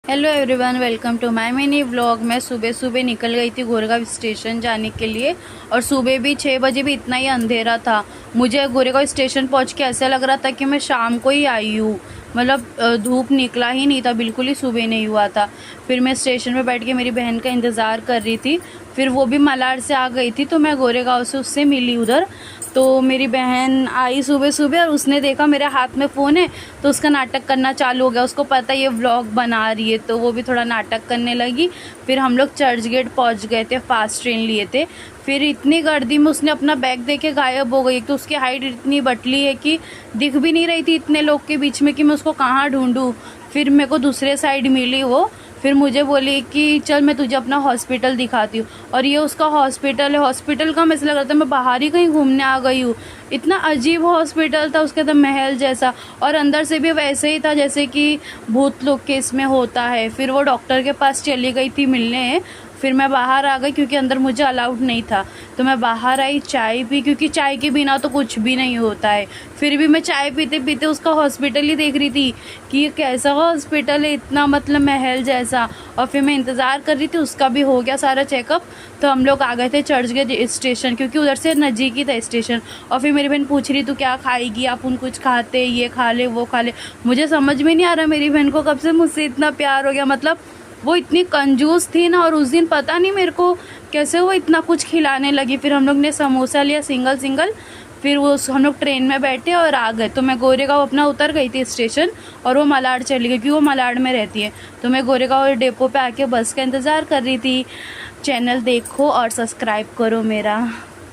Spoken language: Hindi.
Hello everyone, welcome to my mini vlog. मैं सुबह सुबह निकल गई थी गोरेगांव स्टेशन जाने के लिए और सुबह भी 6 बजे भी इतना ही अंधेरा था। मुझे गोरेगांव स्टेशन पहुंच के ऐसा लग रहा था कि मैं शाम को ही आई हूँ। मतलब धूप निकला ही नहीं था, बिल्कुल ही सुबह नहीं हुआ था। फिर मैं स्टेशन पे बैठ के मेरी बहन का इंतज़ार कर रही थी। फिर वो भी मलाड से आ गई थी तो मैं गोरेगांव से उससे मिली उधर। तो मेरी बहन आई सुबह सुबह और उसने देखा मेरे हाथ में फ़ोन है तो उसका नाटक करना चालू हो गया। उसको पता ये व्लॉग बना रही है तो वो भी थोड़ा नाटक करने लगी। फिर हम लोग चर्च गेट पहुंच गए थे, फास्ट ट्रेन लिए थे। फिर इतनी गर्दी में उसने अपना बैग देके गायब हो गई। तो उसकी हाइट इतनी बटली है कि दिख भी नहीं रही थी इतने लोग के बीच में कि मैं उसको कहाँ ढूंढूं। फिर मेरे को दूसरे साइड मिली वो। फिर मुझे बोली कि चल मैं तुझे अपना हॉस्पिटल दिखाती हूँ। और ये उसका हॉस्पिटल है। हॉस्पिटल का मैं ऐसा लग रहा था मैं बाहर ही कहीं घूमने आ गई हूँ। इतना अजीब हॉस्पिटल था, उसके अंदर महल जैसा, और अंदर से भी वैसे ही था जैसे कि भूत लोग के इसमें होता है। फिर वो डॉक्टर के पास चली गई थी मिलने। फिर मैं बाहर आ गई क्योंकि अंदर मुझे अलाउड नहीं था। तो मैं बाहर आई, चाय पी, क्योंकि चाय के बिना तो कुछ भी नहीं होता है। फिर भी मैं चाय पीते पीते उसका हॉस्पिटल ही देख रही थी कि ये कैसा हॉस्पिटल है, इतना मतलब महल जैसा। और फिर मैं इंतज़ार कर रही थी, उसका भी हो गया सारा चेकअप। तो हम लोग आ गए थे चर्च गेट स्टेशन, क्योंकि उधर से नज़दीक ही था स्टेशन। और फिर मेरी बहन पूछ रही तू क्या खाएगी, आप उन कुछ खाते, ये खा ले वो खा ले। मुझे समझ में नहीं आ रहा मेरी बहन को कब से मुझसे इतना प्यार हो गया। मतलब वो इतनी कंजूस थी ना, और उस दिन पता नहीं मेरे को कैसे वो इतना कुछ खिलाने लगी। फिर हम लोग ने समोसा लिया सिंगल सिंगल। फिर वो हम लोग ट्रेन में बैठे और आ गए। तो मैं गोरेगांव अपना उतर गई थी स्टेशन और वो मलाड चली गई क्योंकि वो मलाड में रहती है। तो मैं गोरेगांव डिपो पे आके बस का इंतज़ार कर रही थी। चैनल देखो और सब्सक्राइब करो मेरा।